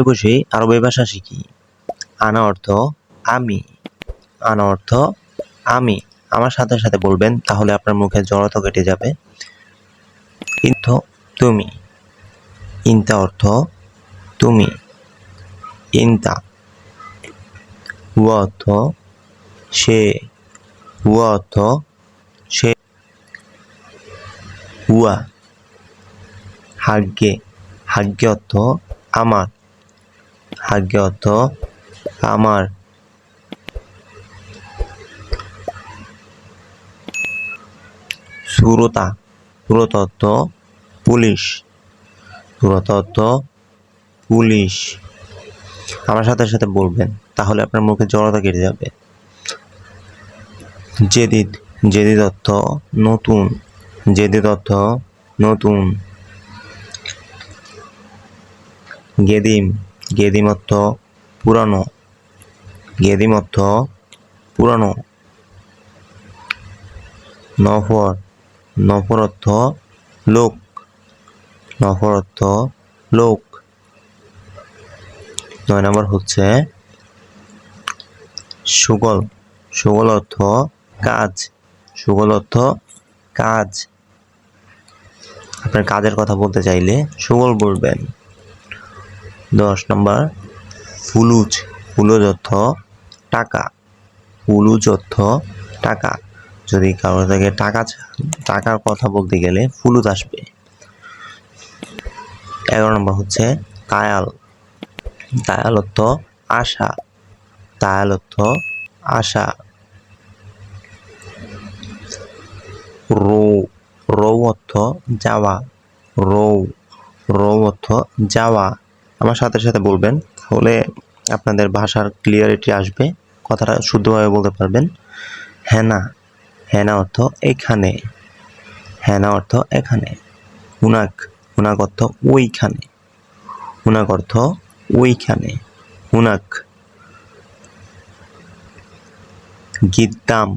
বসে আরবি ভাষা শিখি। আনা অর্থ আমি, আনা অর্থ আমি। আমার সাথে সাথে বলবেন, তাহলে আপনার মুখে জড়তা কেটে যাবে। কিন্তু তুমি, ইনতা অর্থ তুমি, ইনতা। হুয়া অর্থ সে, হুয়া অর্থ সে। হুয়া। হাগ্গে, হাগ্গে অর্থ আমার, হাগ্গে অর্থ আমার। সুরতা, সুরতা অর্থ পুলিশ, সুরতা অর্থ পুলিশ। আমার সাথে সাথে বলবেন, তাহলে আপনার মুখে জড়তা কেটে যাবে। জেদিদ, জেদিদ অর্থ নতুন, জেদিদ অর্থ নতুন। গেদিম, গেদিম অর্থ পুরানো, গেদিম অর্থ পুরানো। নফর, নফর অর্থ লোক, নফর অর্থ লোক। 9 নম্বর হচ্ছে সুগল, সুগল অর্থ কাজ, সুগল অর্থ কাজ। আপনার কাজের কথা বলতে চাইলে সুগল বলবেন। 10 নম্বর ফুলুজ, ফুলুজ অর্থ টাকা, ফুলুজ অর্থ টাকা। যদি কারো থেকে টাকার কথা বলতে গেলে ফুলুজ আসবে। 11 নম্বর হচ্ছে তায়াল, তায়াল অর্থ আশা, তায়াল অর্থ আশা। রৌ, রৌ অর্থ যাওয়া, রৌ, রৌ অর্থ যাওয়া। আমার সাথে সাথে বলবেন, তাহলে আপনাদের ভাষার ক্লিয়ারিটি আসবে, কথাটা শুদ্ধভাবে বলতে পারবেন। হেনা, হেনা অর্থ এখানে, হেনা অর্থ এখানে। হুনাক, হুনাক অর্থ ওইখানে, হুনাক অর্থ ওইখানে, হুনাক। গিদ্দাম,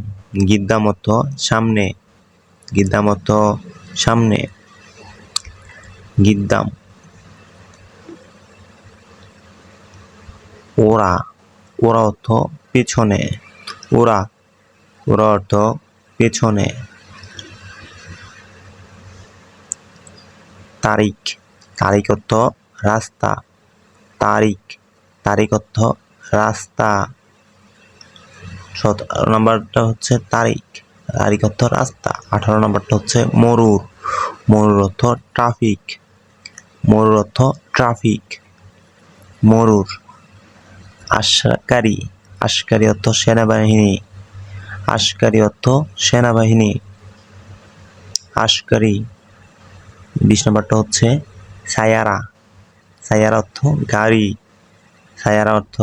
গিদ্দাম অর্থ সামনে, গিদ্দাম অর্থ সামনে, গিদ্দাম। ওরা, ওরা অর্থ পেছনে, ওরা, ওরা অর্থ পেছনে। তারিখ, তারিখ অর্থ রাস্তা, তারিখ, তারিখ অর্থ রাস্তা। 17 নম্বরটা হচ্ছে তারিখ, তারিখ অর্থ রাস্তা। 18 নম্বরটা হচ্ছে মরুর, মরুর অর্থ ট্রাফিক, মরুর অর্থ ট্রাফিক, মরুর। আশকারী, আশকারী অর্থ সেনাবাহিনী, আশকারী অর্থ সেনাবাহিনী, আশকারী। 20 নম্বরটা হচ্ছে সায়ারা, সায়ারা অর্থ গাড়ি, সায়ারা অর্থ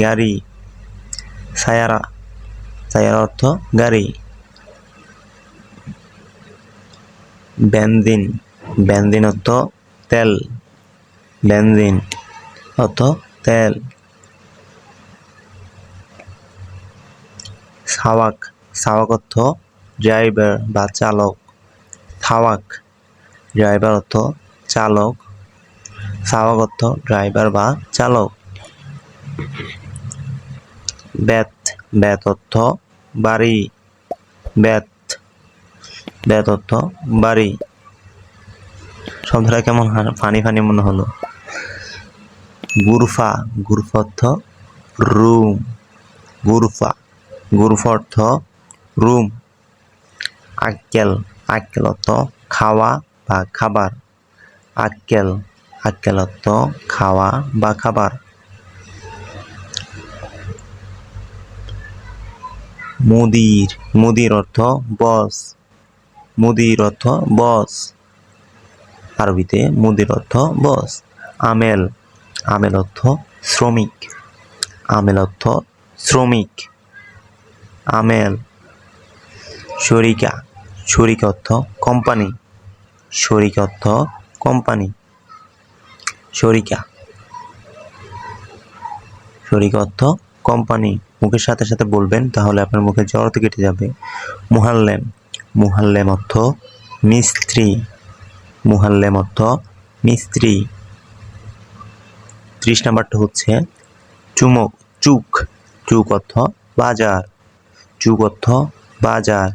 গাড়ি, সায়ারা, সায়ারা অর্থ গাড়ি। বেনজিন, বেনজিন অর্থ তেল, বেনজিন অর্থ তেল। সাওয়াক, সাওয়াক অর্থ ড্রাইভার বা চালক, সাওয়াক, ড্রাইভার অর্থ চালক, সাওয়াক অর্থ ড্রাইভার বা চালক। বেত, বেত অর্থ বাড়ি, বেত, বেত অর্থ বাড়ি। শব্দটা কেমন ফানি ফানি মনে হলো? গুরফা, গুরফা অর্থ রুম, গুরফা, গুরফা অর্থ রুম। আক্কেল, আক্কেল অর্থ খাওয়া বা খাবার, আক্কেল, আক্কেল অর্থ খাওয়া বা খাবার। মুদির, মুদির অর্থ বস, মুদির অর্থ বস, আরবিতে মুদির অর্থ বস। আমেল, আমেল অর্থ শ্রমিক, আমেল অর্থ শ্রমিক, আমেল। শরিকা, শরিক অর্থ কোম্পানি, শরিক অর্থ কোম্পানি, শরিকা, শরিক অর্থ কোম্পানি। মুখের সাথে সাথে বলবেন, তাহলে আপনার মুখে জড়তা কেটে যাবে। মুহাল্লেম, মুহাল্লেম অর্থ মিস্ত্রি, মুহাল্লেম অর্থ মিস্ত্রি। 30 নাম্বারটা হচ্ছে চুমক, চুক, চুক অর্থ বাজার, চুক অর্থ বাজার।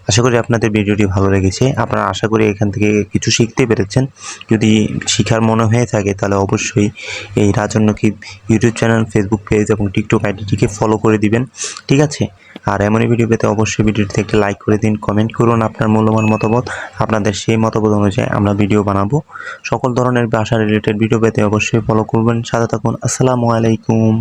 আশা করি আপনাদের ভিডিওটি ভালো লেগেছে। আপনারা আশা করি এখান থেকে কিছু শিখতে পেরেছেন। যদি শিখার মনে হয়ে থাকে তাহলে অবশ্যই এই রাজন্যকিত ইউটিউব চ্যানেল, ফেসবুক পেজ এবং টিকটক আইডিটিকে ফলো করে দিবেন, ঠিক আছে? আর এমনই ভিডিও পেতে অবশ্যই ভিডিওটিতে একটি লাইক করে দিন, কমেন্ট করুন আপনার মূল্যবান মতামত। আপনাদের সেই মতামত অনুযায়ী আমরা ভিডিও বানাবো। সকল ধরনের ভাষা রিলেটেড ভিডিও পেতে অবশ্যই ফলো করবেন, সাথে থাকুন। আসসালামু আলাইকুম।